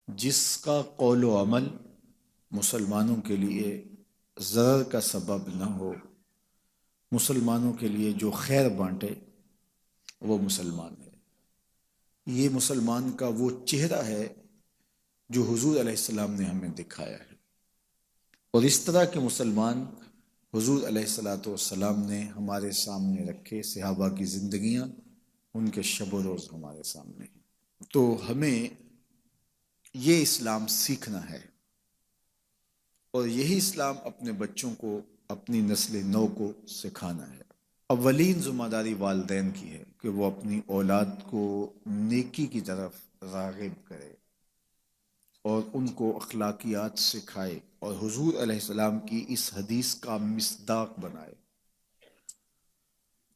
جس کا قول و عمل مسلمانوں کے لیے ضرر کا سبب نہ ہو، مسلمانوں کے لیے جو خیر بانٹے، وہ مسلمان ہے۔ یہ مسلمان کا وہ چہرہ ہے جو حضور علیہ السلام نے ہمیں دکھایا ہے، اور اس طرح کے مسلمان حضور علیہ الصلاۃ والسلام نے ہمارے سامنے رکھے۔ صحابہ کی زندگیاں، ان کے شب و روز ہمارے سامنے ہیں۔ تو ہمیں یہ اسلام سیکھنا ہے، اور یہی اسلام اپنے بچوں کو، اپنی نسل نو کو سکھانا ہے۔ اولین ذمہ داری والدین کی ہے کہ وہ اپنی اولاد کو نیکی کی طرف راغب کرے اور ان کو اخلاقیات سکھائے، اور حضور علیہ السلام کی اس حدیث کا مصداق بنائے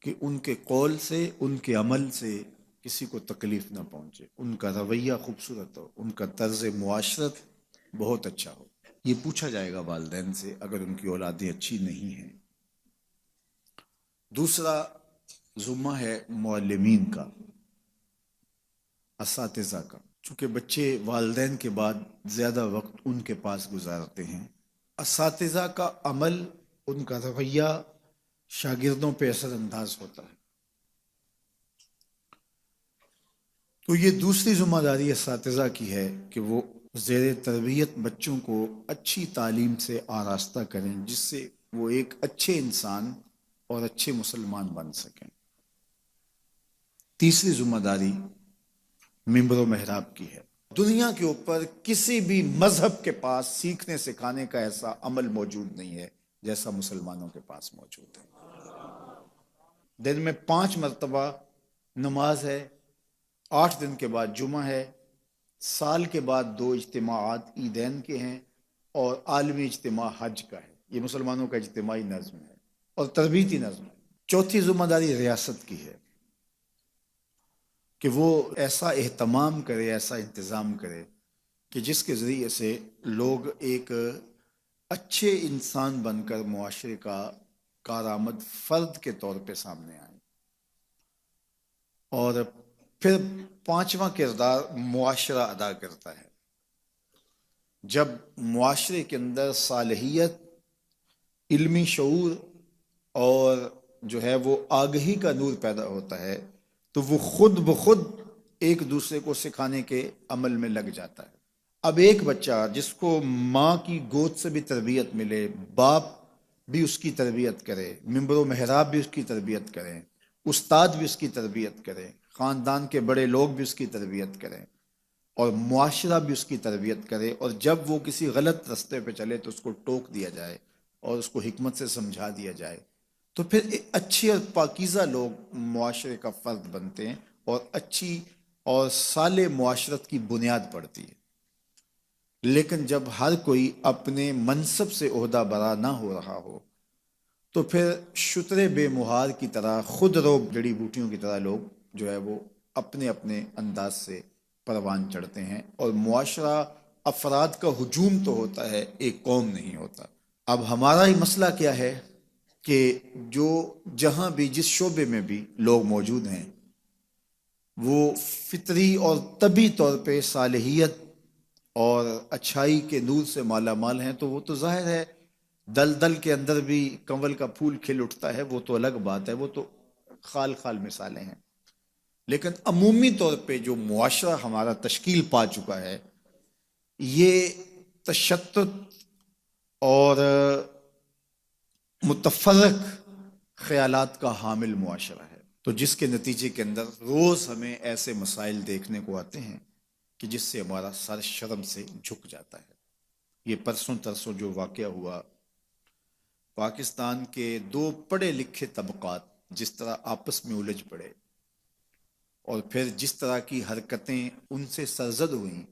کہ ان کے قول سے، ان کے عمل سے کسی کو تکلیف نہ پہنچے، ان کا رویہ خوبصورت ہو، ان کا طرز معاشرت بہت اچھا ہو۔ یہ پوچھا جائے گا والدین سے اگر ان کی اولادیں اچھی نہیں ہیں۔ دوسرا ذمہ ہے معلمین کا، اساتذہ کا، چونکہ بچے والدین کے بعد زیادہ وقت ان کے پاس گزارتے ہیں۔ اساتذہ کا عمل، ان کا رویہ شاگردوں پہ اثر انداز ہوتا ہے۔ تو یہ دوسری ذمہ داری اساتذہ کی ہے کہ وہ زیر تربیت بچوں کو اچھی تعلیم سے آراستہ کریں، جس سے وہ ایک اچھے انسان اور اچھے مسلمان بن سکیں۔ تیسری ذمہ داری ممبر و محراب کی ہے۔ دنیا کے اوپر کسی بھی مذہب کے پاس سیکھنے سکھانے کا ایسا عمل موجود نہیں ہے جیسا مسلمانوں کے پاس موجود ہے۔ دن میں 5 مرتبہ نماز ہے، 8 دن کے بعد جمعہ ہے، سال کے بعد 2 اجتماعات عیدین کے ہیں، اور عالمی اجتماع حج کا ہے۔ یہ مسلمانوں کا اجتماعی نظم ہے اور تربیتی نظم ہے۔ چوتھی ذمہ داری ریاست کی ہے کہ وہ ایسا اہتمام کرے، ایسا انتظام کرے کہ جس کے ذریعے سے لوگ ایک اچھے انسان بن کر معاشرے کا کارآمد فرد کے طور پہ سامنے آئیں۔ اور پھر 5واں کردار معاشرہ ادا کرتا ہے۔ جب معاشرے کے اندر صالحیت، علمی شعور اور جو ہے وہ آگہی کا نور پیدا ہوتا ہے، تو وہ خود بخود ایک دوسرے کو سکھانے کے عمل میں لگ جاتا ہے۔ اب ایک بچہ جس کو ماں کی گود سے بھی تربیت ملے، باپ بھی اس کی تربیت کرے، ممبر و محراب بھی اس کی تربیت کریں، استاد بھی اس کی تربیت کریں، خاندان کے بڑے لوگ بھی اس کی تربیت کریں، اور معاشرہ بھی اس کی تربیت کرے، اور جب وہ کسی غلط رستے پہ چلے تو اس کو ٹوک دیا جائے اور اس کو حکمت سے سمجھا دیا جائے، تو پھر اچھی اور پاکیزہ لوگ معاشرے کا فرد بنتے ہیں، اور اچھی اور صالح معاشرت کی بنیاد پڑتی ہے۔ لیکن جب ہر کوئی اپنے منصب سے عہدہ برا نہ ہو رہا ہو، تو پھر شتر بے مہار کی طرح، خود روگ جڑی بوٹیوں کی طرح لوگ جو ہے وہ اپنے اپنے انداز سے پروان چڑھتے ہیں، اور معاشرہ افراد کا ہجوم تو ہوتا ہے، ایک قوم نہیں ہوتا۔ اب ہمارا ہی مسئلہ کیا ہے کہ جو جہاں بھی، جس شعبے میں بھی لوگ موجود ہیں، وہ فطری اور طبی طور پہ صالحیت اور اچھائی کے نور سے مالا مال ہیں، تو وہ تو ظاہر ہے دل کے اندر بھی کنول کا پھول کھل اٹھتا ہے، وہ تو الگ بات ہے، وہ تو خال خال مثالیں ہیں۔ لیکن عمومی طور پہ جو معاشرہ ہمارا تشکیل پا چکا ہے، یہ تشتت اور متفرق خیالات کا حامل معاشرہ ہے، تو جس کے نتیجے کے اندر روز ہمیں ایسے مسائل دیکھنے کو آتے ہیں کہ جس سے ہمارا سر شرم سے جھک جاتا ہے۔ یہ پرسوں ترسوں جو واقعہ ہوا، پاکستان کے 2 پڑھے لکھے طبقات جس طرح آپس میں الجھ پڑے، اور پھر جس طرح کی حرکتیں ان سے سرزد ہوئیں،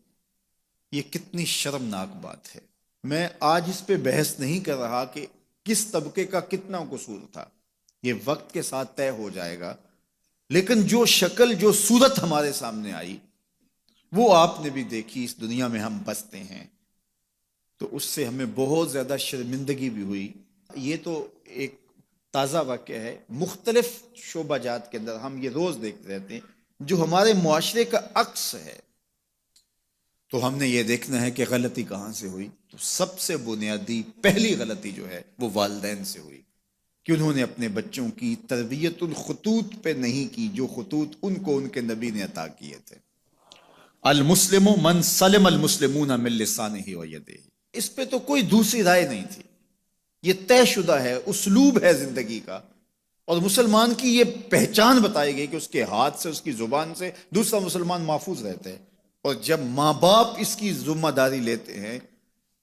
یہ کتنی شرمناک بات ہے۔ میں آج اس پہ بحث نہیں کر رہا کہ کس طبقے کا کتنا قصور تھا، یہ وقت کے ساتھ طے ہو جائے گا، لیکن جو شکل، جو صورت ہمارے سامنے آئی، وہ آپ نے بھی دیکھی۔ اس دنیا میں ہم بستے ہیں، تو اس سے ہمیں بہت زیادہ شرمندگی بھی ہوئی۔ یہ تو ایک تازہ واقعہ ہے، مختلف شعبہ جات کے اندر ہم یہ روز دیکھتے رہتے ہیں جو ہمارے معاشرے کا عکس ہے۔ تو ہم نے یہ دیکھنا ہے کہ غلطی کہاں سے ہوئی. تو سب سے بنیادی پہلی غلطی جو ہے وہ والدین سے ہوئی کہ انہوں نے اپنے بچوں کی تربیت الخطوط پہ نہیں کی جو خطوط ان کو ان کے نبی نے عطا کیے تھے. المسلم من سلم المسلمون من لسانہ و یدہ. اس پہ تو کوئی دوسری رائے نہیں تھی. یہ طے شدہ ہے، اسلوب ہے زندگی کا، اور مسلمان کی یہ پہچان بتائی گئی کہ اس کے ہاتھ سے، اس کی زبان سے دوسرا مسلمان محفوظ رہتے ہیں. اور جب ماں باپ اس کی ذمہ داری لیتے ہیں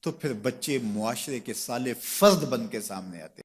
تو پھر بچے معاشرے کے صالح فرد بن کے سامنے آتے ہیں.